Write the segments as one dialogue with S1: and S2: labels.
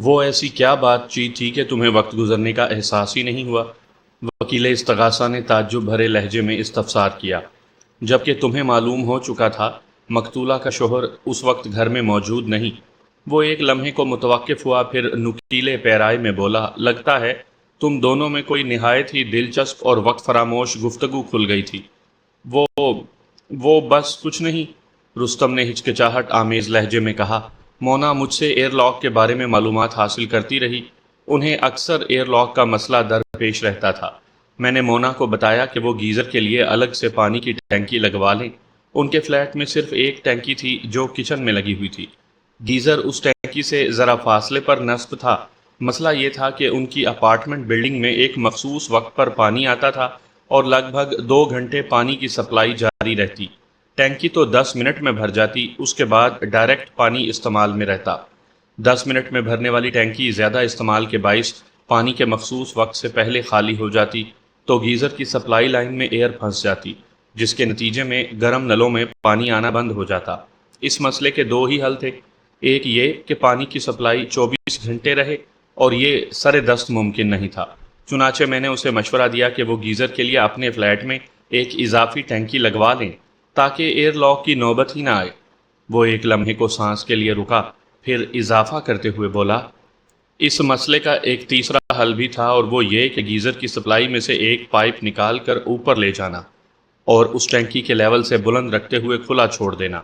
S1: وہ ایسی کیا بات چیت تھی کہ تمہیں وقت گزرنے کا احساس ہی نہیں ہوا؟ وکیل استغاثہ نے تعجب بھرے لہجے میں استفسار کیا، جبکہ تمہیں معلوم ہو چکا تھا مقتولہ کا شوہر اس وقت گھر میں موجود نہیں۔ وہ ایک لمحے کو متوقف ہوا، پھر نکیلے پیرائے میں بولا، لگتا ہے تم دونوں میں کوئی نہایت ہی دلچسپ اور وقت فراموش گفتگو کھل گئی تھی۔ وہ وہ بس کچھ نہیں، رستم نے ہچکچاہٹ آمیز لہجے میں کہا۔ مونا مجھ سے ایئر لاک کے بارے میں معلومات حاصل کرتی رہی، انہیں اکثر ایئر لاک کا مسئلہ درپیش رہتا تھا۔ میں نے مونا کو بتایا کہ وہ گیزر کے لیے الگ سے پانی کی ٹینکی لگوا لیں۔ ان کے فلیٹ میں صرف ایک ٹینکی تھی جو کچن میں لگی ہوئی تھی۔ گیزر اس ٹینکی سے ذرا فاصلے پر نصب تھا۔ مسئلہ یہ تھا کہ ان کی اپارٹمنٹ بلڈنگ میں ایک مخصوص وقت پر پانی آتا تھا اور لگ بھگ 2 گھنٹے پانی کی سپلائی جاری رہتی۔ ٹینکی تو 10 منٹ میں بھر جاتی، اس کے بعد ڈائریکٹ پانی استعمال میں رہتا۔ 10 منٹ میں بھرنے والی ٹینکی زیادہ استعمال کے باعث پانی کے مخصوص وقت سے پہلے خالی ہو جاتی تو گیزر کی سپلائی لائن میں ایئر پھنس جاتی، جس کے نتیجے میں گرم نلوں میں پانی آنا بند ہو جاتا۔ اس مسئلے کے 2 ہی حل تھے، ایک یہ کہ پانی کی سپلائی 24 گھنٹے رہے، اور یہ سر دست ممکن نہیں تھا۔ چنانچہ میں نے اسے مشورہ دیا کہ وہ گیزر کے لیے اپنے فلیٹ میں ایک اضافی ٹینکی لگوا لیں تاکہ ایئر لاک کی نوبت ہی نہ آئے۔ وہ ایک لمحے کو سانس کے لیے رکا، پھر اضافہ کرتے ہوئے بولا، اس مسئلے کا ایک تیسرا حل بھی تھا، اور وہ یہ کہ گیزر کی سپلائی میں سے ایک پائپ نکال کر اوپر لے جانا اور اس ٹینکی کے لیول سے بلند رکھتے ہوئے کھلا چھوڑ دینا۔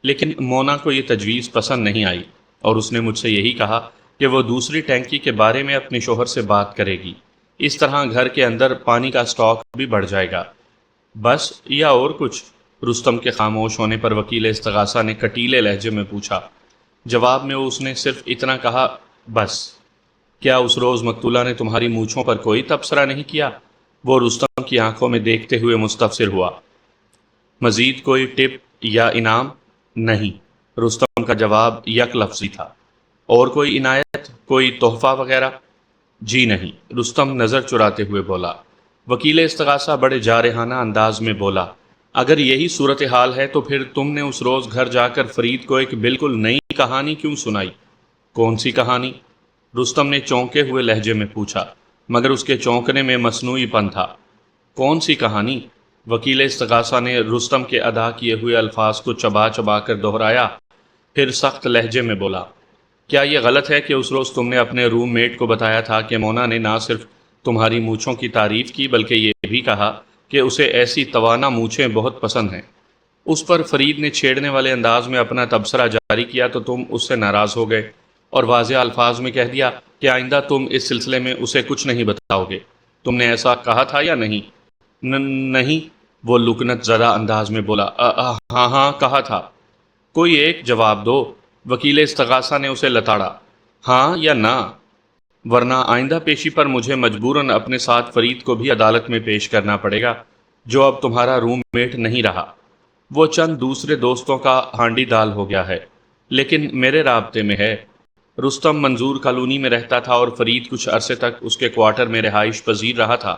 S1: لیکن مونا کو یہ تجویز پسند نہیں آئی، اور اس نے مجھ سے یہی کہا کہ وہ دوسری ٹینکی کے بارے میں اپنے شوہر سے بات کرے گی۔ اس طرح گھر کے اندر پانی کا سٹاک بھی بڑھ جائے گا۔ بس یا اور کچھ؟ رستم کے خاموش ہونے پر وکیل استغاثہ نے کٹیلے لہجے میں پوچھا۔ جواب میں اس نے صرف اتنا کہا، بس۔ کیا اس روز مقتولہ نے تمہاری مونچھوں پر کوئی تبصرہ نہیں کیا؟ وہ رستم کی آنکھوں میں دیکھتے ہوئے مستفسر ہوا۔ مزید کوئی ٹپ یا انعام؟ نہیں، رستم کا جواب یک لفظی تھا۔ اور کوئی عنایت، کوئی تحفہ وغیرہ؟ جی نہیں، رستم نظر چراتے ہوئے بولا۔ وکیل استغاثہ بڑے جارحانہ انداز میں بولا، اگر یہی صورتحال ہے تو پھر تم نے اس روز گھر جا کر فرید کو ایک بالکل نئی کہانی کیوں سنائی؟ کون سی کہانی؟ رستم نے چونکے ہوئے لہجے میں پوچھا، مگر اس کے چونکنے میں مصنوعی پن تھا۔ کون سی کہانی؟ وکیل استغاثہ نے رستم کے ادا کیے ہوئے الفاظ کو چبا چبا کر دہرایا، پھر سخت لہجے میں بولا، کیا یہ غلط ہے کہ اس روز تم نے اپنے روم میٹ کو بتایا تھا کہ مونا نے نہ صرف تمہاری مونچھوں کی تعریف کی بلکہ یہ بھی کہا کہ اسے ایسی توانا مونچھیں بہت پسند ہیں؟ اس پر فرید نے چھیڑنے والے انداز میں اپنا تبصرہ جاری کیا تو تم اس سے ناراض ہو گئے اور واضح الفاظ میں کہہ دیا کہ آئندہ تم اس سلسلے میں اسے کچھ نہیں بتاؤ گے۔ تم نے ایسا کہا تھا یا نہیں؟ نہیں، وہ لکنت زدہ انداز میں بولا، ہاں ہاں کہا تھا۔ کوئی ایک جواب دو، وکیل استغاثہ نے اسے لتاڑا، ہاں یا نہ، ورنہ آئندہ پیشی پر مجھے مجبوراً اپنے ساتھ فرید کو بھی عدالت میں پیش کرنا پڑے گا، جو اب تمہارا روم میٹ نہیں رہا۔ وہ چند دوسرے دوستوں کا ہانڈی دال ہو گیا ہے، لیکن میرے رابطے میں ہے۔ رستم منظور کالونی میں رہتا تھا اور فرید کچھ عرصے تک اس کے کوارٹر میں رہائش پذیر رہا تھا۔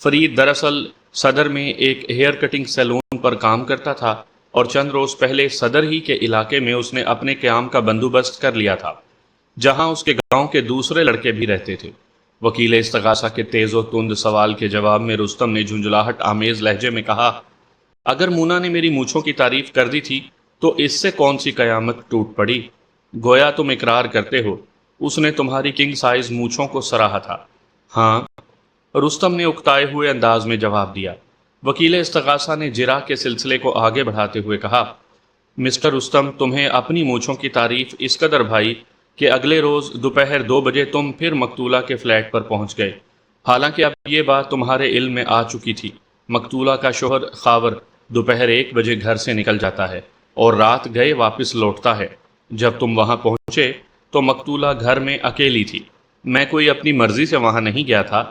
S1: فرید دراصل صدر میں ایک ہیئر کٹنگ سیلون پر کام کرتا تھا، اور چند روز پہلے صدر ہی کے علاقے میں اس نے اپنے قیام کا بندوبست کر لیا تھا، جہاں اس کے گاؤں کے دوسرے لڑکے بھی رہتے تھے۔ وکیل استغاثہ کے تیز و تند سوال کے جواب میں رستم نے جھنجھلاہٹ آمیز لہجے میں کہا، اگر مونا نے میری مونچھوں کی تعریف کر دی تھی تو اس سے کون سی قیامت ٹوٹ پڑی؟ گویا تم اقرار کرتے ہو اس نے تمہاری کنگ سائز مونچھوں کو سراہا تھا۔ ہاں، رستم نے اکتائے ہوئے انداز میں جواب دیا۔ وکیل استغاثہ نے جرح کے سلسلے کو آگے بڑھاتے ہوئے کہا، مسٹر رستم، تمہیں اپنی مونچھوں کی تعریف اس قدر بھائی کہ اگلے روز دوپہر 2 بجے تم پھر مقتولہ کے فلیٹ پر پہنچ گئے، حالانکہ اب یہ بات تمہارے علم میں آ چکی تھی۔ مقتولہ کا شوہر خاور دوپہر 1 بجے گھر سے نکل جاتا ہے اور رات گئے واپس لوٹتا ہے۔ جب تم وہاں پہنچے تو مقتولہ گھر میں اکیلی تھی۔ میں کوئی اپنی مرضی سے وہاں نہیں گیا تھا۔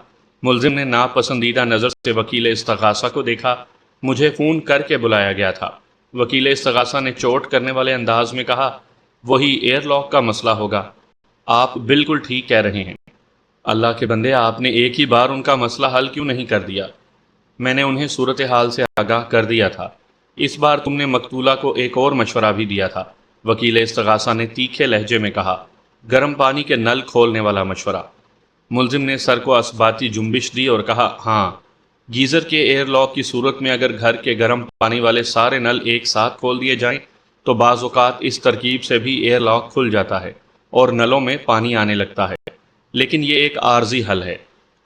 S1: ملزم نے ناپسندیدہ نظر سے وکیل استغاثہ کو دیکھا۔ مجھے فون کر کے بلایا گیا تھا۔ وکیل استغاثہ نے چوٹ کرنے والے انداز میں کہا، وہی ایئر لاک کا مسئلہ ہوگا۔ آپ بالکل ٹھیک کہہ رہے ہیں۔ اللہ کے بندے، آپ نے ایک ہی بار ان کا مسئلہ حل کیوں نہیں کر دیا؟ میں نے انہیں صورتحال سے آگاہ کر دیا تھا۔ اس بار تم نے مقتولہ کو ایک اور مشورہ بھی دیا تھا، وکیل استغاثہ نے تیکھے لہجے میں کہا۔ گرم پانی کے نل کھولنے والا مشورہ۔ ملزم نے سر کو اثباتی جنبش دی اور کہا، ہاں، گیزر کے ایئر لاک کی صورت میں اگر گھر کے گرم پانی والے سارے نل ایک ساتھ کھول دیے جائیں تو بعض اوقات اس ترکیب سے بھی ایئر لاک کھل جاتا ہے اور نلوں میں پانی آنے لگتا ہے، لیکن یہ ایک عارضی حل ہے۔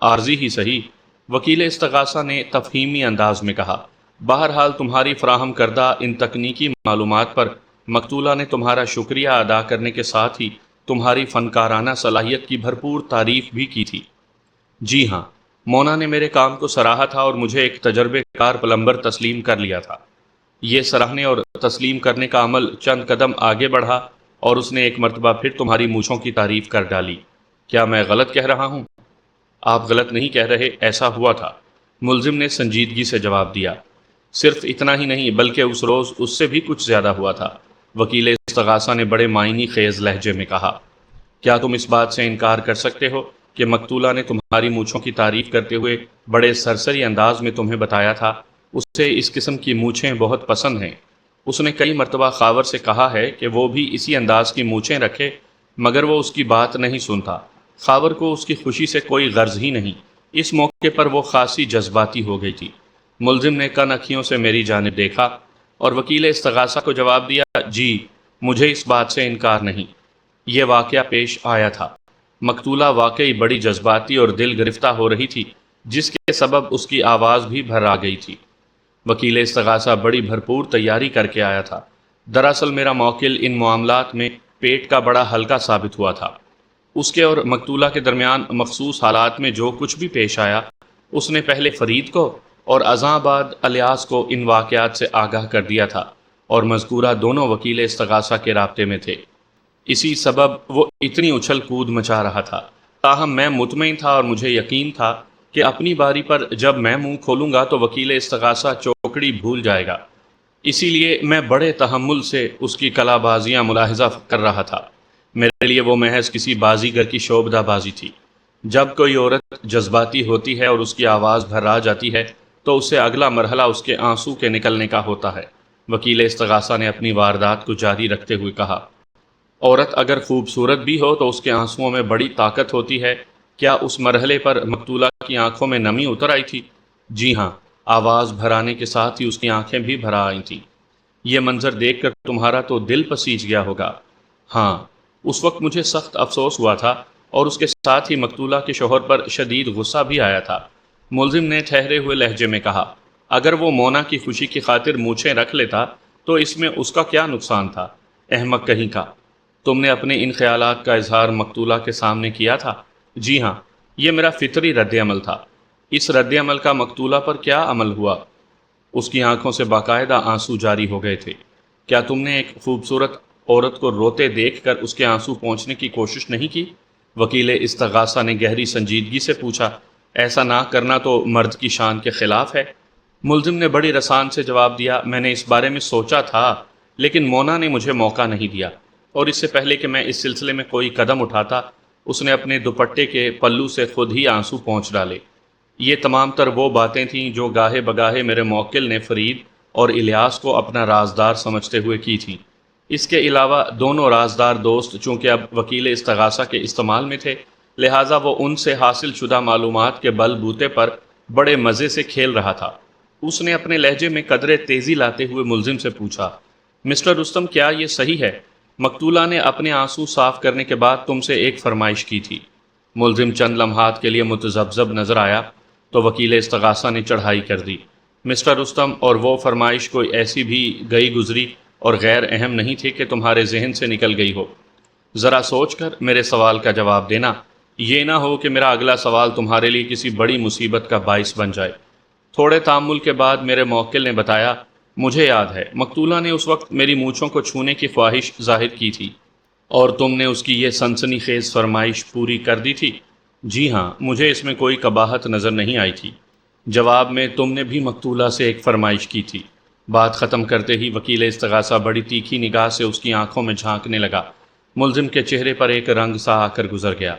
S1: عارضی ہی صحیح، وکیل استغاثہ نے تفہیمی انداز میں کہا۔ بہرحال تمہاری فراہم کردہ ان تکنیکی معلومات پر مقتولہ نے تمہارا شکریہ ادا کرنے کے ساتھ ہی تمہاری فنکارانہ صلاحیت کی بھرپور تعریف بھی کی تھی۔ جی ہاں، مونا نے میرے کام کو سراہا تھا اور مجھے ایک تجربے کار پلمبر تسلیم کر لیا تھا۔ یہ سراہنے اور تسلیم کرنے کا عمل چند قدم آگے بڑھا اور اس نے ایک مرتبہ پھر تمہاری مونچھوں کی تعریف کر ڈالی۔ کیا میں غلط کہہ رہا ہوں؟ آپ غلط نہیں کہہ رہے، ایسا ہوا تھا، ملزم نے سنجیدگی سے جواب دیا۔ صرف اتنا ہی نہیں بلکہ اس روز اس سے بھی کچھ زیادہ ہوا تھا، وکیل استغاثہ نے بڑے معنی خیز لہجے میں کہا۔ کیا تم اس بات سے انکار کر سکتے ہو کہ مقتولہ نے تمہاری مونچھوں کی تعریف کرتے ہوئے بڑے سرسری انداز میں تمہیں بتایا تھا اسے اس قسم کی مونچھیں بہت پسند ہیں؟ اس نے کئی مرتبہ خاور سے کہا ہے کہ وہ بھی اسی انداز کی مونچھیں رکھے، مگر وہ اس کی بات نہیں سنتا۔ خاور کو اس کی خوشی سے کوئی غرض ہی نہیں۔ اس موقع پر وہ خاصی جذباتی ہو گئی تھی۔ ملزم نے کن اکھیوں سے میری جانب دیکھا اور وکیل استغاثہ کو جواب دیا، جی، مجھے اس بات سے انکار نہیں۔ یہ واقعہ پیش آیا تھا۔ مقتولہ واقعی بڑی جذباتی اور دل گرفتہ ہو رہی تھی، جس کے سبب اس کی آواز بھی بھر آ گئی تھی۔ وکیل استغاثہ بڑی بھرپور تیاری کر کے آیا تھا۔ دراصل میرا موکل ان معاملات میں پیٹ کا بڑا ہلکا ثابت ہوا تھا۔ اس کے اور مقتولہ کے درمیان مخصوص حالات میں جو کچھ بھی پیش آیا، اس نے پہلے فرید کو اور ازاں بعد الیاس کو ان واقعات سے آگاہ کر دیا تھا، اور مذکورہ دونوں وکیل استغاثہ کے رابطے میں تھے۔ اسی سبب وہ اتنی اچھل کود مچا رہا تھا۔ تاہم میں مطمئن تھا اور مجھے یقین تھا کہ اپنی باری پر جب میں منہ کھولوں گا تو وکیل استغاثہ چوکڑی بھول جائے گا۔ اسی لیے میں بڑے تحمل سے اس کی کلا بازیاں ملاحظہ کر رہا تھا۔ میرے لیے وہ محض کسی بازیگر کی شعبدہ بازی تھی۔ جب کوئی عورت جذباتی ہوتی ہے اور اس کی آواز بھر آ جاتی ہے تو اس سے اگلا مرحلہ اس کے آنسو کے نکلنے کا ہوتا ہے۔ وکیل استغاثہ نے اپنی واردات کو جاری رکھتے ہوئے کہا، عورت اگر خوبصورت بھی ہو تو اس کے آنسوؤں میں بڑی طاقت ہوتی ہے۔ کیا اس مرحلے پر مقتولہ کی آنکھوں میں نمی اتر آئی تھی؟ جی ہاں، آواز بھرانے کے ساتھ ہی اس کی آنکھیں بھی بھرا آئی تھیں۔ یہ منظر دیکھ کر تمہارا تو دل پسیج گیا ہوگا۔ ہاں، اس وقت مجھے سخت افسوس ہوا تھا اور اس کے ساتھ ہی مقتولہ کے شوہر پر شدید غصہ بھی آیا تھا۔ ملزم نے ٹھہرے ہوئے لہجے میں کہا، اگر وہ مونا کی خوشی کی خاطر مونچھیں رکھ لیتا تو اس میں اس کا کیا نقصان تھا؟ احمق کہیں کا، تم نے اپنے ان خیالات کا اظہار مقتولہ کے سامنے کیا تھا؟ جی ہاں، یہ میرا فطری رد عمل تھا۔ اس رد عمل کا مقتولہ پر کیا عمل ہوا؟ اس کی آنکھوں سے باقاعدہ آنسو جاری ہو گئے تھے۔ کیا تم نے ایک خوبصورت عورت کو روتے دیکھ کر اس کے آنسو پہنچنے کی کوشش نہیں کی؟ وکیل استغاثہ نے گہری سنجیدگی سے پوچھا۔ ایسا نہ کرنا تو مرد کی شان کے خلاف ہے۔ ملزم نے بڑی رسان سے جواب دیا، میں نے اس بارے میں سوچا تھا، لیکن مونا نے مجھے موقع نہیں دیا، اور اس سے پہلے کہ میں اس سلسلے میں کوئی قدم اٹھاتا اس نے اپنے دوپٹے کے پلو سے خود ہی آنسو پہنچ ڈالے۔ یہ تمام تر وہ باتیں تھیں جو گاہے بگاہے میرے موکل نے فرید اور الیاس کو اپنا رازدار سمجھتے ہوئے کی تھیں۔ اس کے علاوہ دونوں رازدار دوست چونکہ اب وکیل استغاثہ کے استعمال میں تھے، لہٰذا وہ ان سے حاصل شدہ معلومات کے بل بوتے پر بڑے مزے سے کھیل رہا تھا۔ اس نے اپنے لہجے میں قدرے تیزی لاتے ہوئے ملزم سے پوچھا، مسٹر رستم، کیا یہ صحیح ہے مقتولہ نے اپنے آنسو صاف کرنے کے بعد تم سے ایک فرمائش کی تھی؟ ملزم چند لمحات کے لیے متذبذب نظر آیا تو وکیل استغاثہ نے چڑھائی کر دی، مسٹر رستم، اور وہ فرمائش کوئی ایسی بھی گئی گزری اور غیر اہم نہیں تھی کہ تمہارے ذہن سے نکل گئی ہو؟ ذرا سوچ کر میرے سوال کا جواب دینا، یہ نہ ہو کہ میرا اگلا سوال تمہارے لیے کسی بڑی مصیبت کا باعث بن جائے۔ تھوڑے تامل کے بعد میرے موکل نے بتایا، مجھے یاد ہے مقتولہ نے اس وقت میری مونچھوں کو چھونے کی خواہش ظاہر کی تھی، اور تم نے اس کی یہ سنسنی خیز فرمائش پوری کر دی تھی؟ جی ہاں، مجھے اس میں کوئی قباحت نظر نہیں آئی تھی۔ جواب میں تم نے بھی مقتولہ سے ایک فرمائش کی تھی۔ بات ختم کرتے ہی وکیل استغاثہ بڑی تیکھی نگاہ سے اس کی آنکھوں میں جھانکنے لگا۔ ملزم کے چہرے پر ایک رنگ سا آ کر گزر گیا۔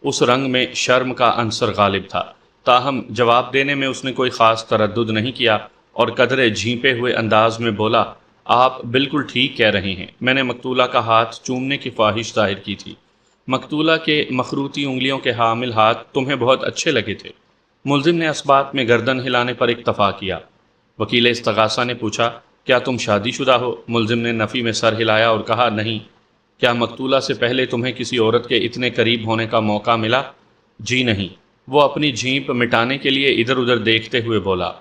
S1: اس رنگ میں شرم کا عنصر غالب تھا، تاہم جواب دینے میں اس نے کوئی خاص تردد نہیں کیا اور قدرے جھینپے ہوئے انداز میں بولا، آپ بالکل ٹھیک کہہ رہے ہیں، میں نے مقتولہ کا ہاتھ چومنے کی خواہش ظاہر کی تھی۔ مقتولہ کے مخروطی انگلیوں کے حامل ہاتھ تمہیں بہت اچھے لگے تھے۔ ملزم نے اس بات میں گردن ہلانے پر اکتفا کیا۔ وکیل استغاثہ نے پوچھا، کیا تم شادی شدہ ہو؟ ملزم نے نفی میں سر ہلایا اور کہا، نہیں۔ کیا مقتولہ سے پہلے تمہیں کسی عورت کے اتنے قریب ہونے کا موقع ملا؟ جی نہیں۔ وہ اپنی جھیپ مٹانے کے لیے ادھر ادھر دیکھتے ہوئے بولا۔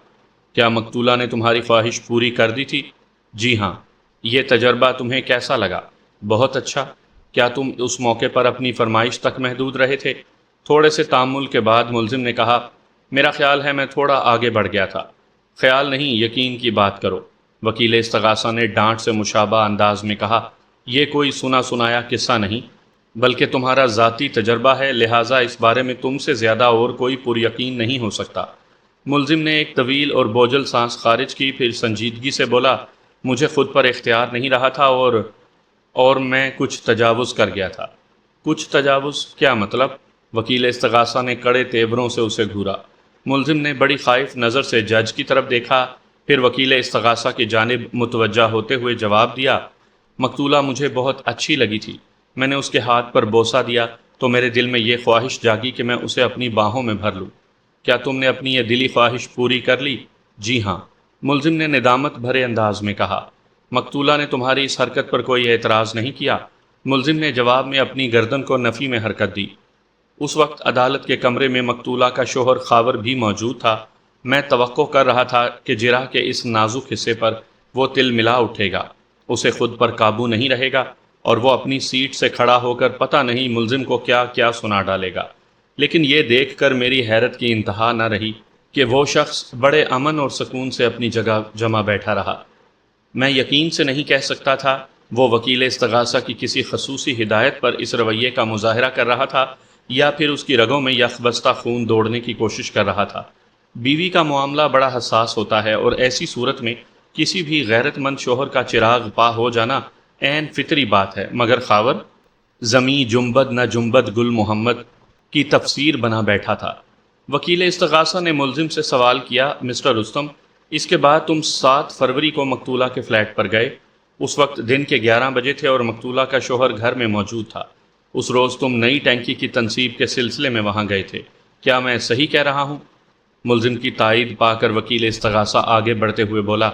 S1: کیا مقتولہ نے تمہاری خواہش پوری کر دی تھی؟ جی ہاں۔ یہ تجربہ تمہیں کیسا لگا؟ بہت اچھا۔ کیا تم اس موقع پر اپنی فرمائش تک محدود رہے تھے؟ تھوڑے سے تامل کے بعد ملزم نے کہا، میرا خیال ہے میں تھوڑا آگے بڑھ گیا تھا۔ خیال نہیں، یقین کی بات کرو۔ وکیل استغاثہ نے ڈانٹ سے مشابہ انداز میں کہا، یہ کوئی سنا سنایا قصہ نہیں، بلکہ تمہارا ذاتی تجربہ ہے، لہٰذا اس بارے میں تم سے زیادہ اور کوئی پر یقین نہیں ہو سکتا۔ ملزم نے ایک طویل اور بوجھل سانس خارج کی، پھر سنجیدگی سے بولا، مجھے خود پر اختیار نہیں رہا تھا اور میں کچھ تجاوز کر گیا تھا۔ کچھ تجاوز؟ کیا مطلب؟ وکیل استغاثہ نے کڑے تیوروں سے اسے گھورا۔ ملزم نے بڑی خائف نظر سے جج کی طرف دیکھا، پھر وکیل استغاثہ کی جانب متوجہ ہوتے ہوئے جواب دیا، مقتولہ مجھے بہت اچھی لگی تھی۔ میں نے اس کے ہاتھ پر بوسہ دیا تو میرے دل میں یہ خواہش جاگی کہ میں اسے اپنی باہوں میں بھر لوں۔ کیا تم نے اپنی یہ دلی خواہش پوری کر لی؟ جی ہاں۔ ملزم نے ندامت بھرے انداز میں کہا۔ مقتولہ نے تمہاری اس حرکت پر کوئی اعتراض نہیں کیا؟ ملزم نے جواب میں اپنی گردن کو نفی میں حرکت دی۔ اس وقت عدالت کے کمرے میں مقتولہ کا شوہر خاور بھی موجود تھا۔ میں توقع کر رہا تھا کہ جرح کے اس نازک حصے پر وہ تل ملا اٹھے گا، اسے خود پر قابو نہیں رہے گا اور وہ اپنی سیٹ سے کھڑا ہو کر پتہ نہیں ملزم کو کیا کیا سنا ڈالے گا۔ لیکن یہ دیکھ کر میری حیرت کی انتہا نہ رہی کہ وہ شخص بڑے امن اور سکون سے اپنی جگہ جمع بیٹھا رہا۔ میں یقین سے نہیں کہہ سکتا تھا وہ وکیل استغاثہ کی کسی خصوصی ہدایت پر اس رویے کا مظاہرہ کر رہا تھا یا پھر اس کی رگوں میں یخ بستہ خون دوڑنے کی کوشش کر رہا تھا۔ بیوی کا معاملہ بڑا حساس ہوتا ہے اور ایسی صورت میں کسی بھی غیرت مند شوہر کا چراغ پا ہو جانا عین فطری بات ہے، مگر خاور زمیں جنبد نہ جنبد گل محمد کی تفسیر بنا بیٹھا تھا۔ وکیل استغاثہ نے ملزم سے سوال کیا، مسٹر رستم، اس کے بعد تم 7 فروری کو مقتولہ کے فلیٹ پر گئے۔ اس وقت دن کے 11 بجے تھے اور مقتولہ کا شوہر گھر میں موجود تھا۔ اس روز تم نئی ٹینکی کی تنصیب کے سلسلے میں وہاں گئے تھے، کیا میں صحیح کہہ رہا ہوں؟ ملزم کی تائید پا کر وکیل استغاثہ آگے بڑھتے ہوئے بولا،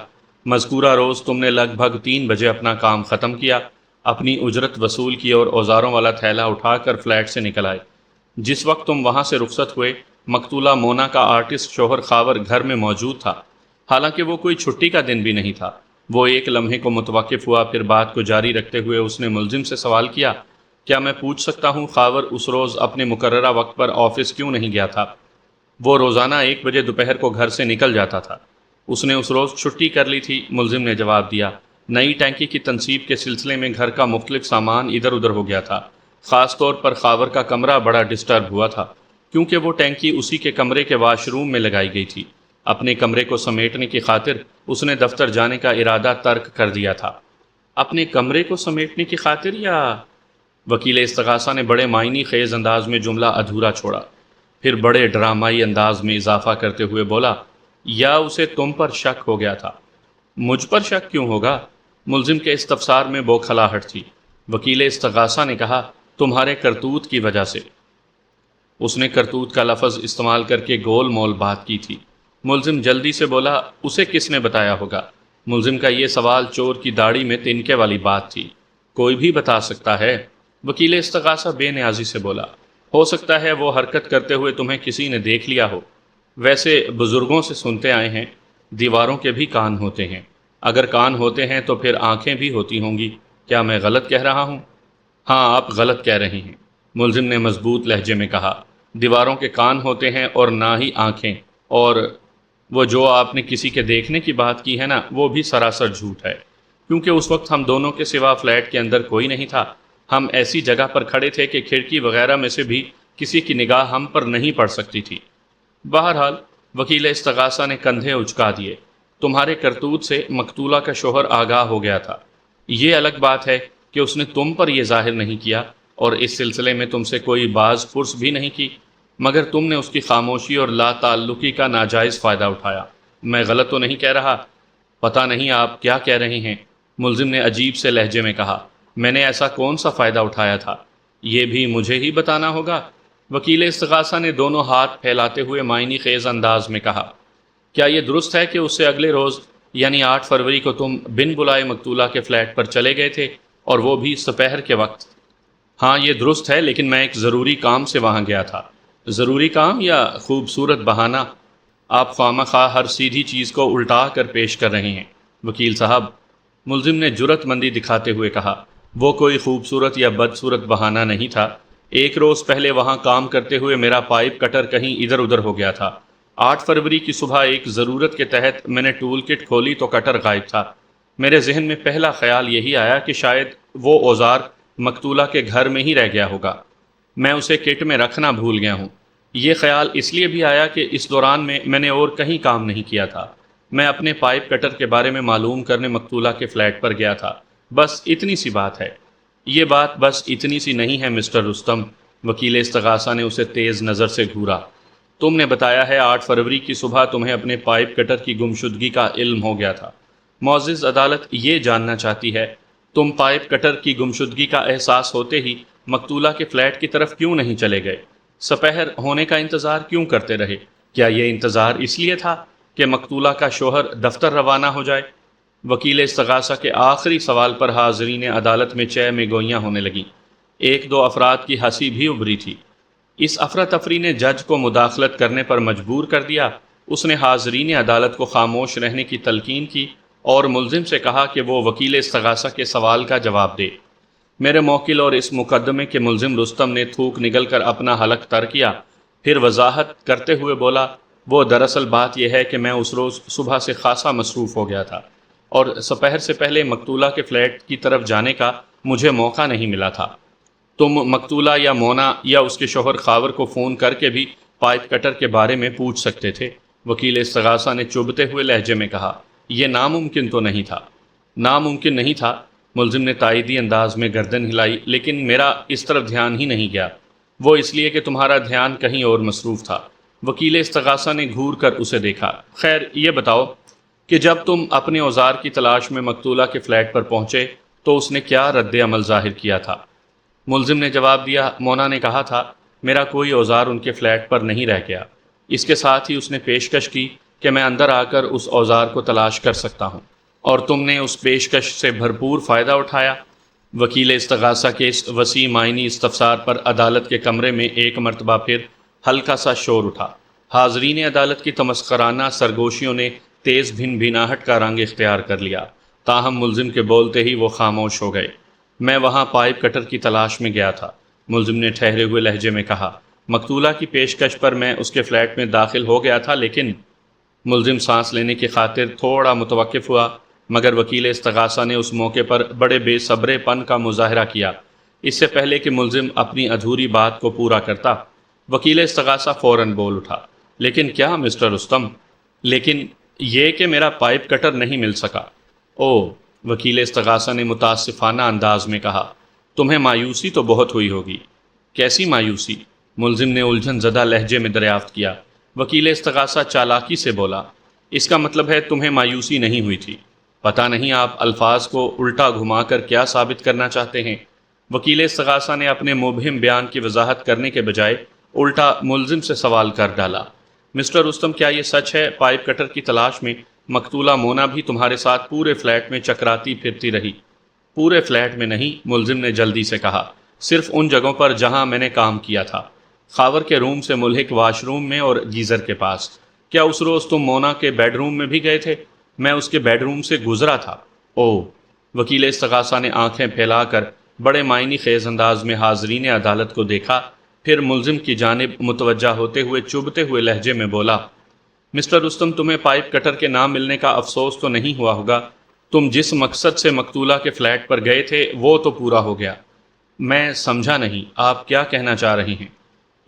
S1: مذکورہ روز تم نے لگ بھگ 3 بجے اپنا کام ختم کیا، اپنی اجرت وصول کی اور اوزاروں والا تھیلا اٹھا کر فلیٹ سے نکل آئے۔ جس وقت تم وہاں سے رخصت ہوئے، مقتولہ مونا کا آرٹسٹ شوہر خاور گھر میں موجود تھا، حالانکہ وہ کوئی چھٹی کا دن بھی نہیں تھا۔ وہ ایک لمحے کو متوقف ہوا، پھر بات کو جاری رکھتے ہوئے اس نے ملزم سے سوال کیا، کیا میں پوچھ سکتا ہوں خاور اس روز اپنے مقررہ وقت پر آفس کیوں نہیں گیا تھا؟ وہ روزانہ 1 بجے دوپہر کو گھر سے نکل جاتا تھا۔ اس نے اس روز چھٹی کر لی تھی، ملزم نے جواب دیا۔ نئی ٹینکی کی تنصیب کے سلسلے میں گھر کا مختلف سامان ادھر ادھر ہو گیا تھا، خاص طور پر خاور کا کمرہ بڑا ڈسٹرب ہوا تھا، کیونکہ وہ ٹینکی اسی کے کمرے کے واش روم میں لگائی گئی تھی۔ اپنے کمرے کو سمیٹنے کی خاطر اس نے دفتر جانے کا ارادہ ترک کر دیا تھا۔ اپنے کمرے کو سمیٹنے کی خاطر یا؟ وکیل استغاثہ نے بڑے معنی خیز انداز میں جملہ ادھورا چھوڑا، پھر بڑے ڈرامائی انداز میں اضافہ کرتے ہوئے بولا، یا اسے تم پر شک ہو گیا تھا؟ مجھ پر شک کیوں ہوگا؟ ملزم کے استفسار میں بوکھلاہٹ تھی۔ وکیل استغاثہ نے کہا، تمہارے کرتوت کی وجہ سے۔ اس نے کرتوت کا لفظ استعمال کر کے گول مول بات کی تھی۔ ملزم جلدی سے بولا، اسے کس نے بتایا ہوگا؟ ملزم کا یہ سوال چور کی داڑھی میں تنکے والی بات تھی۔ کوئی بھی بتا سکتا ہے؟ وکیل استغاثہ بے نیازی سے بولا، ہو سکتا ہے وہ حرکت کرتے ہوئے تمہیں کسی نے دیکھ لیا ہو۔ ویسے بزرگوں سے سنتے آئے ہیں، دیواروں کے بھی کان ہوتے ہیں، اگر کان ہوتے ہیں تو پھر آنکھیں بھی ہوتی ہوں گی۔ کیا میں غلط کہہ رہا ہوں؟ ہاں، آپ غلط کہہ رہے ہیں، ملزم نے مضبوط لہجے میں کہا۔ دیواروں کے کان ہوتے ہیں اور نہ ہی آنکھیں، اور وہ جو آپ نے کسی کے دیکھنے کی بات کی ہے نا، وہ بھی سراسر جھوٹ ہے، کیونکہ اس وقت ہم دونوں کے سوا فلیٹ کے اندر کوئی نہیں تھا۔ ہم ایسی جگہ پر کھڑے تھے کہ کھڑکی وغیرہ میں سے بھی کسی کی نگاہ ہم پر نہیں پڑ سکتی تھی۔ بہرحال وکیل استغاثہ نے کندھے اچکا دیے، تمہارے کرتوت سے مقتولہ کا شوہر آگاہ ہو گیا تھا۔ یہ الگ بات ہے کہ اس نے تم پر یہ ظاہر نہیں کیا اور اس سلسلے میں تم سے کوئی باز پرس بھی نہیں کی، مگر تم نے اس کی خاموشی اور لا تعلقی کا ناجائز فائدہ اٹھایا۔ میں غلط تو نہیں کہہ رہا؟ پتہ نہیں آپ کیا کہہ رہے ہیں، ملزم نے عجیب سے لہجے میں کہا۔ میں نے ایسا کون سا فائدہ اٹھایا تھا؟ یہ بھی مجھے ہی بتانا ہوگا؟ وکیل استغاثہ نے دونوں ہاتھ پھیلاتے ہوئے معنی خیز انداز میں کہا۔ کیا یہ درست ہے کہ اس سے اگلے روز یعنی 8 فروری کو تم بن بلائے مقتولہ کے فلیٹ پر چلے گئے تھے، اور وہ بھی سپہر کے وقت؟ ہاں یہ درست ہے، لیکن میں ایک ضروری کام سے وہاں گیا تھا۔ ضروری کام یا خوبصورت بہانہ؟ آپ خواہ مخواہ ہر سیدھی چیز کو الٹا کر پیش کر رہے ہیں وکیل صاحب، ملزم نے جرأت مندی دکھاتے ہوئے کہا۔ وہ کوئی خوبصورت یا بدصورت بہانہ نہیں تھا۔ ایک روز پہلے وہاں کام کرتے ہوئے میرا پائپ کٹر کہیں ادھر ادھر ہو گیا تھا۔ 8 فروری کی صبح ایک ضرورت کے تحت میں نے ٹول کٹ کھولی تو کٹر غائب تھا۔ میرے ذہن میں پہلا خیال یہی آیا کہ شاید وہ اوزار مقتولہ کے گھر میں ہی رہ گیا ہوگا، میں اسے کٹ میں رکھنا بھول گیا ہوں۔ یہ خیال اس لیے بھی آیا کہ اس دوران میں نے اور کہیں کام نہیں کیا تھا۔ میں اپنے پائپ کٹر کے بارے میں معلوم کرنے مقتولہ کے فلیٹ پر گیا تھا۔ بس اتنی سی بات ہے۔ یہ بات بس اتنی سی نہیں ہے مسٹر رستم، وکیل استغاثہ نے اسے تیز نظر سے گھورا۔ تم نے بتایا ہے 8 فروری کی صبح تمہیں اپنے پائپ کٹر کی گمشدگی کا علم ہو گیا تھا۔ معزز عدالت یہ جاننا چاہتی ہے تم پائپ کٹر کی گمشدگی کا احساس ہوتے ہی مقتولہ کے فلیٹ کی طرف کیوں نہیں چلے گئے؟ سپہر ہونے کا انتظار کیوں کرتے رہے؟ کیا یہ انتظار اس لیے تھا کہ مقتولہ کا شوہر دفتر روانہ ہو جائے؟ وکیل استغاثہ کے آخری سوال پر حاضرین عدالت میں چہ میں گوئیاں ہونے لگیں۔ 1-2 افراد کی ہنسی بھی ابھری تھی۔ اس افراتفری نے جج کو مداخلت کرنے پر مجبور کر دیا۔ اس نے حاضرین عدالت کو خاموش رہنے کی تلقین کی اور ملزم سے کہا کہ وہ وکیل استغاثہ کے سوال کا جواب دے۔ میرے موکل اور اس مقدمے کے ملزم رستم نے تھوک نگل کر اپنا حلق تر کیا، پھر وضاحت کرتے ہوئے بولا، وہ دراصل بات یہ ہے کہ میں اس روز صبح سے خاصا مصروف ہو گیا تھا اور سپہر سے پہلے مقتولہ کے فلیٹ کی طرف جانے کا مجھے موقع نہیں ملا تھا۔ تم مقتولہ یا مونا یا اس کے شوہر خاور کو فون کر کے بھی پائپ کٹر کے بارے میں پوچھ سکتے تھے، وکیل استغاثہ نے چبھتے ہوئے لہجے میں کہا۔ یہ ناممکن تو نہیں تھا؟ ناممکن نہیں تھا، ملزم نے تائیدی انداز میں گردن ہلائی، لیکن میرا اس طرف دھیان ہی نہیں گیا۔ وہ اس لیے کہ تمہارا دھیان کہیں اور مصروف تھا۔ وکیل استغاثہ نے گھور کر اسے دیکھا۔ خیر یہ بتاؤ کہ جب تم اپنے اوزار کی تلاش میں مقتولہ کے فلیٹ پر پہنچے تو اس نے کیا رد عمل ظاہر کیا تھا؟ ملزم نے جواب دیا، مونا نے کہا تھا میرا کوئی اوزار ان کے فلیٹ پر نہیں رہ گیا۔ اس کے ساتھ ہی اس نے پیشکش کی کہ میں اندر آ کر اس اوزار کو تلاش کر سکتا ہوں، اور تم نے اس پیشکش سے بھرپور فائدہ اٹھایا۔ وکیل استغاثہ کے اس وسیع معنی استفسار پر عدالت کے کمرے میں ایک مرتبہ پھر ہلکا سا شور اٹھا۔ حاضرین عدالت کی تمسخرانہ سرگوشیوں نے تیز بھن بھناہٹ کا رنگ اختیار کر لیا، تاہم ملزم کے بولتے ہی وہ خاموش ہو گئے۔ میں وہاں پائپ کٹر کی تلاش میں گیا تھا، ملزم نے ٹھہرے ہوئے لہجے میں کہا۔ مقتولہ کی پیشکش پر میں اس کے فلیٹ میں داخل ہو گیا تھا، لیکن ملزم سانس لینے کی خاطر تھوڑا متوقف ہوا، مگر وکیل استغاثہ نے اس موقع پر بڑے بے صبرے پن کا مظاہرہ کیا۔ اس سے پہلے کہ ملزم اپنی ادھوری بات کو پورا کرتا، وکیل استغاثہ فوراً بول اٹھا، لیکن کیا مسٹر رستم؟ لیکن یہ کہ میرا پائپ کٹر نہیں مل سکا۔ او، وکیل استغاثہ نے متاسفانہ انداز میں کہا، تمہیں مایوسی تو بہت ہوئی ہوگی۔ کیسی مایوسی؟ ملزم نے الجھن زدہ لہجے میں دریافت کیا۔ وکیل استغاثہ چالاکی سے بولا، اس کا مطلب ہے تمہیں مایوسی نہیں ہوئی تھی۔ پتہ نہیں آپ الفاظ کو الٹا گھما کر کیا ثابت کرنا چاہتے ہیں؟ وکیل استغاثہ نے اپنے مبہم بیان کی وضاحت کرنے کے بجائے الٹا ملزم سے سوال کر ڈالا، مسٹر رستم کیا یہ سچ ہے پائپ کٹر کی تلاش میں مقتولہ مونا بھی تمہارے ساتھ پورے فلیٹ میں چکراتی پھرتی رہی؟ پورے فلیٹ میں نہیں، ملزم نے جلدی سے کہا، صرف ان جگہوں پر جہاں میں نے کام کیا تھا، خاور کے روم سے ملحق واش روم میں اور گیزر کے پاس۔ کیا اس روز تم مونا کے بیڈ روم میں بھی گئے تھے؟ میں اس کے بیڈ روم سے گزرا تھا۔ او، وکیل استغاثہ نے آنکھیں پھیلا کر بڑے معنی خیز انداز میں حاضرین عدالت کو دیکھا، پھر ملزم کی جانب متوجہ ہوتے ہوئے چبھتے ہوئے لہجے میں بولا، مسٹر رستم تمہیں پائپ کٹر کے نہ ملنے کا افسوس تو نہیں ہوا ہوگا؟ تم جس مقصد سے مقتولہ کے فلیٹ پر گئے تھے وہ تو پورا ہو گیا۔ میں سمجھا نہیں، آپ کیا کہنا چاہ رہے ہیں؟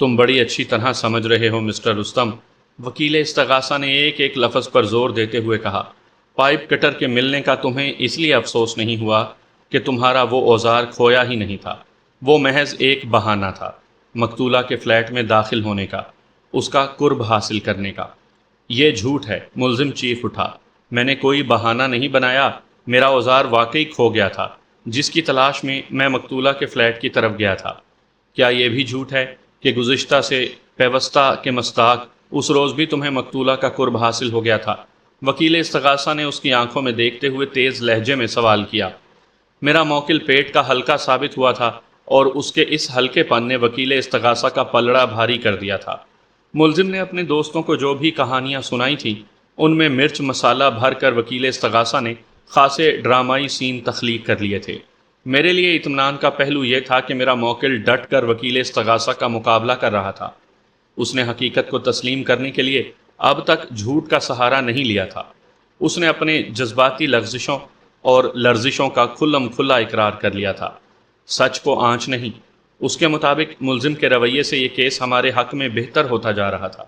S1: تم بڑی اچھی طرح سمجھ رہے ہو مسٹر رستم، وکیل استغاثہ نے ایک ایک لفظ پر زور دیتے ہوئے کہا۔ پائپ کٹر کے ملنے کا تمہیں اس لیے افسوس نہیں ہوا کہ تمہارا وہ اوزار کھویا ہی نہیں تھا، وہ محض ایک بہانہ تھا مقتولہ کے فلیٹ میں داخل ہونے کا، اس کا قرب حاصل کرنے کا۔ یہ جھوٹ ہے، ملزم چیخ اٹھا، میں نے کوئی بہانہ نہیں بنایا، میرا اوزار واقعی کھو گیا تھا، جس کی تلاش میں مقتولہ کے فلیٹ کی طرف گیا تھا۔ کیا یہ بھی جھوٹ ہے کہ گزشتہ سے پیوستہ کے مصداق اس روز بھی تمہیں مقتولہ کا قرب حاصل ہو گیا تھا؟ وکیل استغاثہ نے اس کی آنکھوں میں دیکھتے ہوئے تیز لہجے میں سوال کیا۔ میرا موکل پیٹ کا حلقہ ثابت ہوا تھا اور اس کے اس ہلکے پن نے وکیل استغاثہ کا پلڑا بھاری کر دیا تھا۔ ملزم نے اپنے دوستوں کو جو بھی کہانیاں سنائی تھیں ان میں مرچ مسالہ بھر کر وکیل استغاثہ نے خاصے ڈرامائی سین تخلیق کر لیے تھے۔ میرے لیے اطمینان کا پہلو یہ تھا کہ میرا موکل ڈٹ کر وکیل استغاثہ کا مقابلہ کر رہا تھا۔ اس نے حقیقت کو تسلیم کرنے کے لیے اب تک جھوٹ کا سہارا نہیں لیا تھا۔ اس نے اپنے جذباتی لغزشوں اور لرزشوں کا کھلم کھلا اقرار کر لیا تھا، سچ کو آنچ نہیں۔ اس کے مطابق ملزم کے رویے سے یہ کیس ہمارے حق میں بہتر ہوتا جا رہا تھا۔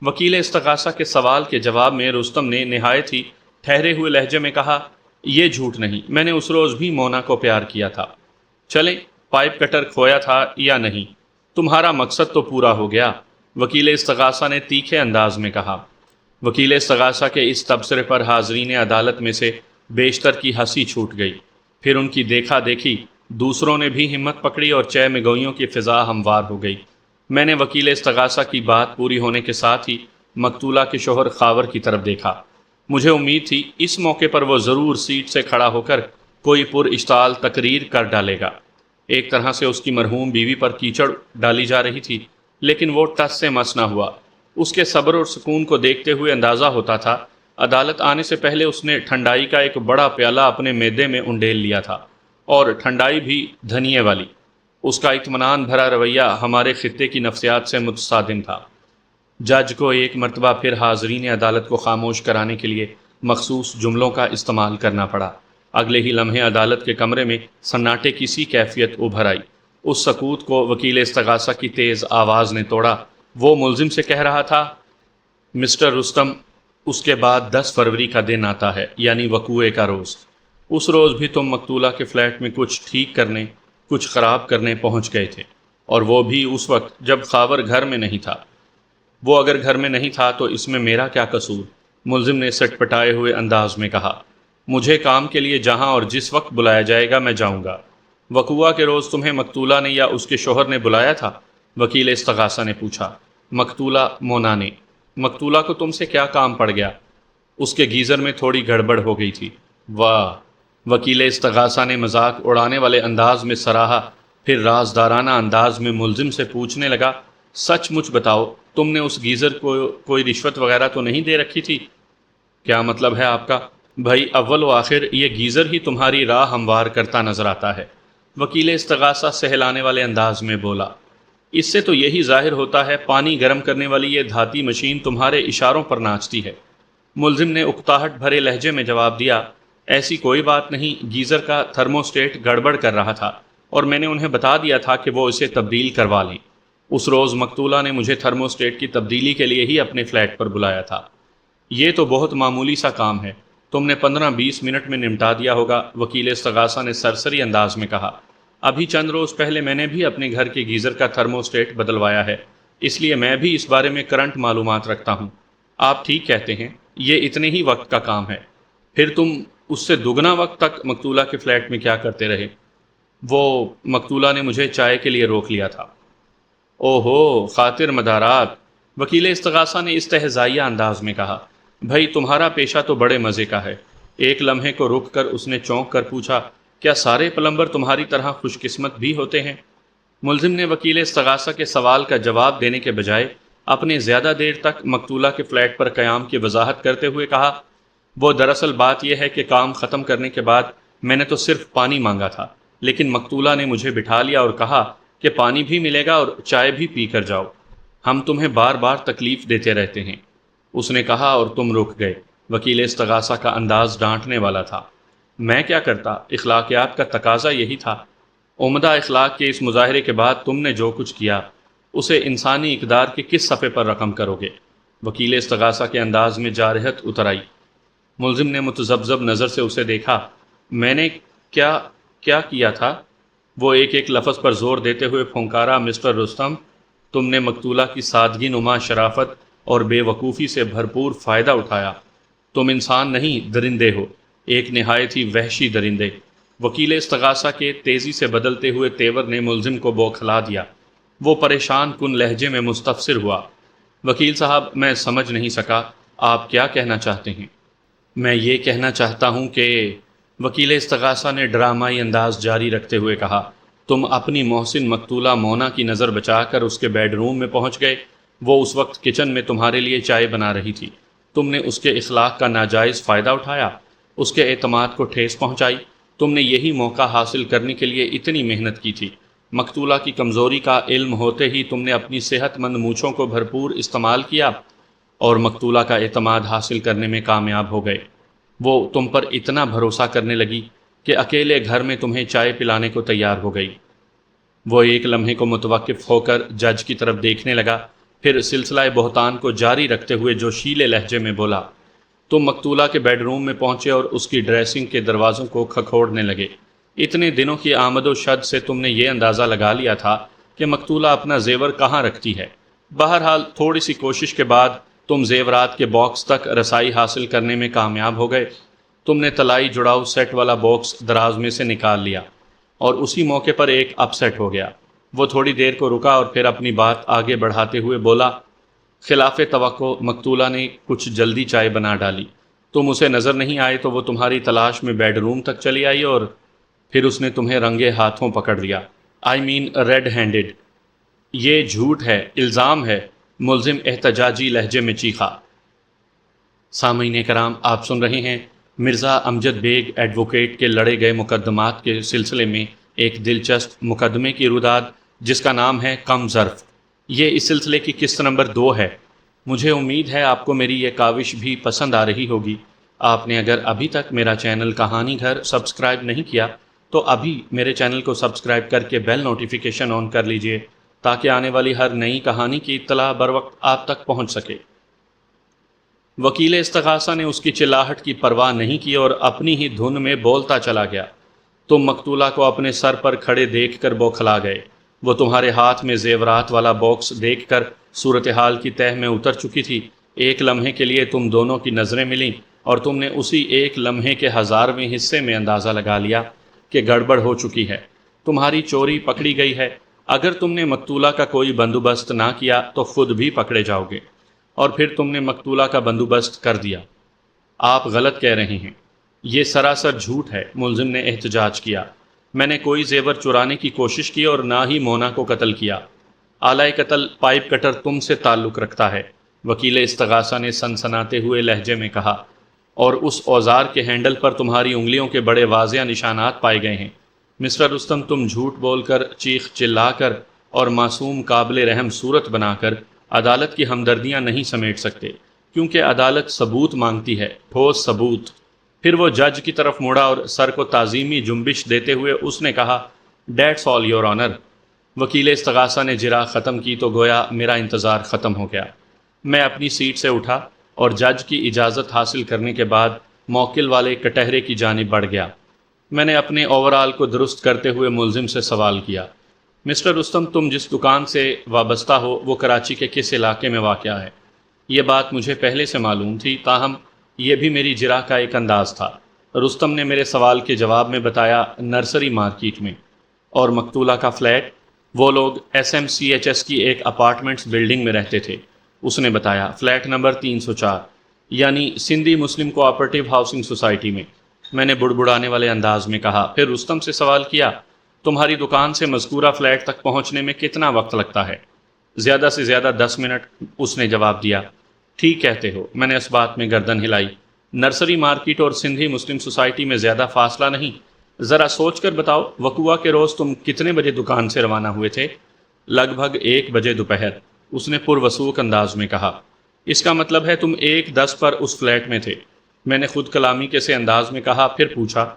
S1: وکیل استغاثہ کے سوال کے جواب میں رستم نے نہایت ہی ٹھہرے ہوئے لہجے میں کہا، یہ جھوٹ نہیں، میں نے اس روز بھی مونا کو پیار کیا تھا۔ چلیں، پائپ کٹر کھویا تھا یا نہیں، تمہارا مقصد تو پورا ہو گیا، وکیل استغاثہ نے تیکھے انداز میں کہا۔ وکیل استغاثہ کے اس تبصرے پر حاضرین عدالت میں سے بیشتر کی ہنسی چھوٹ گئی۔ پھر ان کی دیکھا دیکھی دوسروں نے بھی ہمت پکڑی اور چہ مگوئیوں کی فضا ہموار ہو گئی۔ میں نے وکیل استغاثہ کی بات پوری ہونے کے ساتھ ہی مقتولہ کے شوہر خاور کی طرف دیکھا۔ مجھے امید تھی اس موقع پر وہ ضرور سیٹ سے کھڑا ہو کر کوئی پر اشتعال تقریر کر ڈالے گا۔ ایک طرح سے اس کی مرحوم بیوی پر کیچڑ ڈالی جا رہی تھی، لیکن وہ ٹس سے مس نہ ہوا۔ اس کے صبر اور سکون کو دیکھتے ہوئے اندازہ ہوتا تھا عدالت آنے سے پہلے اس نے ٹھنڈائی کا ایک بڑا پیالہ اپنے معدے میں انڈیل لیا تھا، اور ٹھنڈائی بھی دھنیے والی۔ اس کا اطمینان بھرا رویہ ہمارے خطے کی نفسیات سے متصادم تھا۔ جج کو ایک مرتبہ پھر حاضرین عدالت کو خاموش کرانے کے لیے مخصوص جملوں کا استعمال کرنا پڑا۔ اگلے ہی لمحے عدالت کے کمرے میں سناٹے کی سی کیفیت ابھر آئی۔ اس سکوت کو وکیل استغاثہ کی تیز آواز نے توڑا۔ وہ ملزم سے کہہ رہا تھا، مسٹر رستم، اس کے بعد 10 فروری کا دن آتا ہے، یعنی وقوعے کا روز۔ اس روز بھی تم مقتولہ کے فلیٹ میں کچھ ٹھیک کرنے، کچھ خراب کرنے پہنچ گئے تھے، اور وہ بھی اس وقت جب خاور گھر میں نہیں تھا۔ وہ اگر گھر میں نہیں تھا تو اس میں میرا کیا قصور؟ ملزم نے سٹ پٹائے ہوئے انداز میں کہا۔ مجھے کام کے لیے جہاں اور جس وقت بلایا جائے گا میں جاؤں گا۔ وقوعہ کے روز تمہیں مقتولہ نے یا اس کے شوہر نے بلایا تھا؟ وکیل استغاثہ نے پوچھا۔ مقتولہ مونا نے۔ مقتولہ کو تم سے کیا کام پڑ گیا؟ اس کے گیزر میں تھوڑی گڑبڑ ہو گئی تھی۔ واہ! وکیل استغاثہ نے مذاق اڑانے والے انداز میں سراہا، پھر رازدارانہ انداز میں ملزم سے پوچھنے لگا، سچ مچ بتاؤ، تم نے اس گیزر کو کوئی رشوت وغیرہ تو نہیں دے رکھی تھی؟ کیا مطلب ہے آپ کا؟ بھائی، اول و آخر یہ گیزر ہی تمہاری راہ ہموار کرتا نظر آتا ہے، وکیل استغاثہ سہلانے والے انداز میں بولا۔ اس سے تو یہی ظاہر ہوتا ہے پانی گرم کرنے والی یہ دھاتی مشین تمہارے اشاروں پر ناچتی ہے۔ ملزم نے اکتاہٹ بھرے لہجے میں جواب دیا، ایسی کوئی بات نہیں، گیزر کا تھرموسٹیٹ گڑبڑ کر رہا تھا اور میں نے انہیں بتا دیا تھا کہ وہ اسے تبدیل کروا لیں۔ اس روز مقتولہ نے مجھے تھرموسٹیٹ کی تبدیلی کے لیے ہی اپنے فلیٹ پر بلایا تھا۔ یہ تو بہت معمولی سا کام ہے، تم نے 15-20 منٹ میں نمٹا دیا ہوگا، وکیل استغاثہ نے سرسری انداز میں کہا۔ ابھی چند روز پہلے میں نے بھی اپنے گھر کے گیزر کا تھرموسٹیٹ بدلوایا ہے، اس لیے میں بھی اس بارے میں کرنٹ معلومات رکھتا ہوں۔ آپ ٹھیک کہتے ہیں، یہ اتنے ہی وقت کا کام ہے۔ پھر تم اس سے دگنا وقت تک مقتولہ کے فلیٹ میں کیا کرتے رہے؟ وہ مقتولہ نے مجھے چائے کے لیے روک لیا تھا۔ اوہو، خاطر مدارات، وکیل استغاثہ نے استہزائیہ انداز میں کہا۔ بھائی، تمہارا پیشہ تو بڑے مزے کا ہے۔ ایک لمحے کو رک کر اس نے چونک کر پوچھا، کیا سارے پلمبر تمہاری طرح خوش قسمت بھی ہوتے ہیں؟ ملزم نے وکیل استغاثہ کے سوال کا جواب دینے کے بجائے اپنے زیادہ دیر تک مقتولہ کے فلیٹ پر قیام کی وضاحت کرتے ہوئے کہا، وہ دراصل بات یہ ہے کہ کام ختم کرنے کے بعد میں نے تو صرف پانی مانگا تھا، لیکن مقتولہ نے مجھے بٹھا لیا اور کہا کہ پانی بھی ملے گا اور چائے بھی پی کر جاؤ، ہم تمہیں بار بار تکلیف دیتے رہتے ہیں۔ اس نے کہا اور تم رک گئے۔ وکیل استغاثہ کا انداز ڈانٹنے والا تھا۔ میں کیا کرتا، اخلاقیات کا تقاضا یہی تھا۔ عمدہ اخلاق کے اس مظاہرے کے بعد تم نے جو کچھ کیا اسے انسانی اقدار کے کس صفحے پر رقم کرو گے؟ وکیل استغاثہ کے انداز میں جارحت اتر آئی۔ ملزم نے متذبذب نظر سے اسے دیکھا۔ میں نے کیا کیا تھا؟ وہ ایک ایک لفظ پر زور دیتے ہوئے پھونکارا، مسٹر رستم، تم نے مقتولہ کی سادگی نما شرافت اور بے وقوفی سے بھرپور فائدہ اٹھایا۔ تم انسان نہیں، درندے ہو، ایک نہایت ہی وحشی درندے۔ وکیل استغاثہ کے تیزی سے بدلتے ہوئے تیور نے ملزم کو بوکھلا دیا۔ وہ پریشان کن لہجے میں مستفسر ہوا۔ وکیل صاحب، میں سمجھ نہیں سکا، آپ کیا کہنا چاہتے ہیں؟ میں یہ کہنا چاہتا ہوں کہ وکیل استغاثہ نے ڈرامائی انداز جاری رکھتے ہوئے کہا، تم اپنی محسن مقتولہ مونا کی نظر بچا کر اس کے بیڈ روم میں پہنچ گئے۔ وہ اس وقت کچن میں تمہارے لیے چائے بنا رہی تھی۔ تم نے اس کے اخلاق کا ناجائز فائدہ اٹھایا، اس کے اعتماد کو ٹھیس پہنچائی۔ تم نے یہی موقع حاصل کرنے کے لیے اتنی محنت کی تھی۔ مقتولہ کی کمزوری کا علم ہوتے ہی تم نے اپنی صحت مند مونچھوں کو بھرپور استعمال کیا اور مقتولہ کا اعتماد حاصل کرنے میں کامیاب ہو گئے۔ وہ تم پر اتنا بھروسہ کرنے لگی کہ اکیلے گھر میں تمہیں چائے پلانے کو تیار ہو گئی۔ وہ ایک لمحے کو متوقف ہو کر جج کی طرف دیکھنے لگا، پھر سلسلہ بہتان کو جاری رکھتے ہوئے جوشیلے لہجے میں بولا، تم مقتولہ کے بیڈ روم میں پہنچے اور اس کی ڈریسنگ کے دروازوں کو کھکھوڑنے لگے۔ اتنے دنوں کی آمد و شد سے تم نے یہ اندازہ لگا لیا تھا کہ مقتولہ اپنا زیور کہاں رکھتی ہے۔ بہرحال تھوڑی سی کوشش کے بعد تم زیورات کے باکس تک رسائی حاصل کرنے میں کامیاب ہو گئے۔ تم نے طلائی جڑاؤ سیٹ والا باکس دراز میں سے نکال لیا اور اسی موقع پر ایک اپ سیٹ ہو گیا۔ وہ تھوڑی دیر کو رکا اور پھر اپنی بات آگے بڑھاتے ہوئے بولا، خلاف توقع مقتولہ نے کچھ جلدی چائے بنا ڈالی۔ تم اسے نظر نہیں آئے تو وہ تمہاری تلاش میں بیڈ روم تک چلی آئی اور پھر اس نے تمہیں رنگے ہاتھوں پکڑ لیا۔ Red handed. یہ جھوٹ ہے، الزام ہے، ملزم احتجاجی لہجے میں چیخا۔ سامعین کرام، آپ سن رہے ہیں مرزا امجد بیگ ایڈوکیٹ کے لڑے گئے مقدمات کے سلسلے میں ایک دلچسپ مقدمے کی روداد جس کا نام ہے کم ظرف۔ یہ اس سلسلے کی قسط نمبر 2 ہے۔ مجھے امید ہے آپ کو میری یہ کاوش بھی پسند آ رہی ہوگی۔ آپ نے اگر ابھی تک میرا چینل کہانی گھر سبسکرائب نہیں کیا تو ابھی میرے چینل کو سبسکرائب کر کے بیل نوٹیفیکیشن آن کر لیجئے تاکہ آنے والی ہر نئی کہانی کی اطلاع بروقت آپ تک پہنچ سکے۔ وکیل استغاثہ نے اس کی چلاہٹ کی پرواہ نہیں کی اور اپنی ہی دھن میں بولتا چلا گیا۔ تم مقتولہ کو اپنے سر پر کھڑے دیکھ کر بوکھلا گئے۔ وہ تمہارے ہاتھ میں زیورات والا باکس دیکھ کر صورتحال کی تہہ میں اتر چکی تھی۔ ایک لمحے کے لیے تم دونوں کی نظریں ملیں اور تم نے اسی ایک لمحے کے 1000ویں حصے میں اندازہ لگا لیا کہ گڑبڑ ہو چکی ہے، تمہاری چوری پکڑی گئی ہے۔ اگر تم نے مقتولہ کا کوئی بندوبست نہ کیا تو خود بھی پکڑے جاؤ گے، اور پھر تم نے مقتولہ کا بندوبست کر دیا۔ آپ غلط کہہ رہے ہیں، یہ سراسر جھوٹ ہے، ملزم نے احتجاج کیا۔ میں نے کوئی زیور چرانے کی کوشش کی اور نہ ہی مونا کو قتل کیا۔ آلائے قتل پائپ کٹر تم سے تعلق رکھتا ہے، وکیل استغاثہ نے سنسناتے ہوئے لہجے میں کہا، اور اس اوزار کے ہینڈل پر تمہاری انگلیوں کے بڑے واضح نشانات پائے گئے ہیں۔ مسٹر رستم، تم جھوٹ بول کر، چیخ چلا کر اور معصوم قابل رحم صورت بنا کر عدالت کی ہمدردیاں نہیں سمیٹ سکتے، کیونکہ عدالت ثبوت مانگتی ہے، ٹھوس ثبوت۔ پھر وہ جج کی طرف مڑا اور سر کو تعظیمی جنبش دیتے ہوئے اس نے کہا، ڈیٹس آل یور آنر۔ وکیل استغاثہ نے جرا ختم کی تو گویا میرا انتظار ختم ہو گیا۔ میں اپنی سیٹ سے اٹھا اور جج کی اجازت حاصل کرنے کے بعد موکل والے کٹہرے کی جانب بڑھ گیا۔ میں نے اپنے اوورال کو درست کرتے ہوئے ملزم سے سوال کیا، مسٹر رستم، تم جس دکان سے وابستہ ہو وہ کراچی کے کس علاقے میں واقع ہے؟ یہ بات مجھے پہلے سے معلوم تھی، تاہم یہ بھی میری جرح کا ایک انداز تھا۔ رستم نے میرے سوال کے جواب میں بتایا، نرسری مارکیٹ میں۔ اور مقتولہ کا فلیٹ؟ وہ لوگ SMCHS کی ایک اپارٹمنٹس بلڈنگ میں رہتے تھے، اس نے بتایا، فلیٹ نمبر 304، یعنی سندھی مسلم کوآپریٹو ہاؤسنگ سوسائٹی میں۔ میں نے بڑبڑانے والے انداز میں کہا۔ پھر رستم سے سوال کیا، تمہاری دکان سے مذکورہ فلیٹ تک پہنچنے میں کتنا وقت لگتا ہے؟ زیادہ سے زیادہ 10 منٹ، اس نے جواب دیا۔ ٹھیک کہتے ہو، میں نے اس بات میں گردن ہلائی۔ نرسری مارکیٹ اور سندھی مسلم سوسائٹی میں زیادہ فاصلہ نہیں۔ ذرا سوچ کر بتاؤ، وقوعہ کے روز تم کتنے بجے دکان سے روانہ ہوئے تھے؟ لگ بھگ 1 بجے دوپہر، اس نے پروسوک انداز میں کہا۔ اس کا مطلب ہے تم 1:10 پر اس فلیٹ میں تھے، میں نے خود کلامی کے سے انداز میں کہا۔ پھر پوچھا،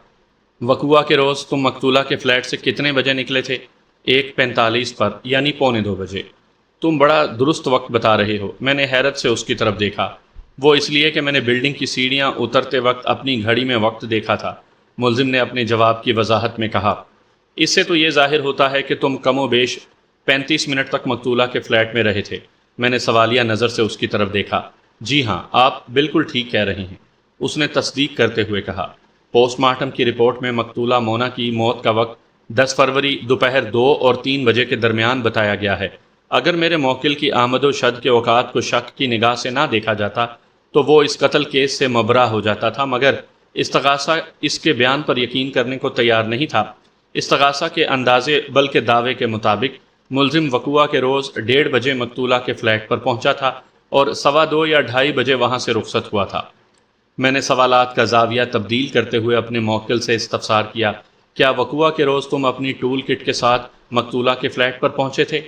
S1: وقوعہ کے روز تم مقتولہ کے فلیٹ سے کتنے بجے نکلے تھے؟ 1:45 پر، یعنی 1:45 بجے۔ تم بڑا درست وقت بتا رہے ہو، میں نے حیرت سے اس کی طرف دیکھا۔ وہ اس لیے کہ میں نے بلڈنگ کی سیڑھیاں اترتے وقت اپنی گھڑی میں وقت دیکھا تھا، ملزم نے اپنے جواب کی وضاحت میں کہا۔ اس سے تو یہ ظاہر ہوتا ہے کہ تم کم و بیش 35 منٹ تک مقتولہ کے فلیٹ میں رہے تھے، میں نے سوالیہ نظر سے اس کی طرف دیکھا۔ جی ہاں، آپ بالکل ٹھیک کہہ رہے ہیں، اس نے تصدیق کرتے ہوئے کہا۔ پوسٹ مارٹم کی رپورٹ میں مقتولہ مونا کی موت کا وقت 10 فروری دوپہر 2 اور 3 بجے کے درمیان بتایا گیا ہے۔ اگر میرے موکل کی آمد و شد کے اوقات کو شک کی نگاہ سے نہ دیکھا جاتا تو وہ اس قتل کیس سے مبرا ہو جاتا تھا، مگر استغاثہ اس کے بیان پر یقین کرنے کو تیار نہیں تھا۔ استغاثہ کے اندازے بلکہ دعوے کے مطابق ملزم وقوعہ کے روز 1:30 بجے مقتولہ کے فلیٹ پر پہنچا تھا اور 2:15 یا 2:30 بجے وہاں سے رخصت ہوا تھا۔ میں نے سوالات کا زاویہ تبدیل کرتے ہوئے اپنے موکل سے استفسار کیا، کیا وقوعہ کے روز تم اپنی ٹول کٹ کے ساتھ مقتولہ کے فلیٹ پر پہنچے تھے؟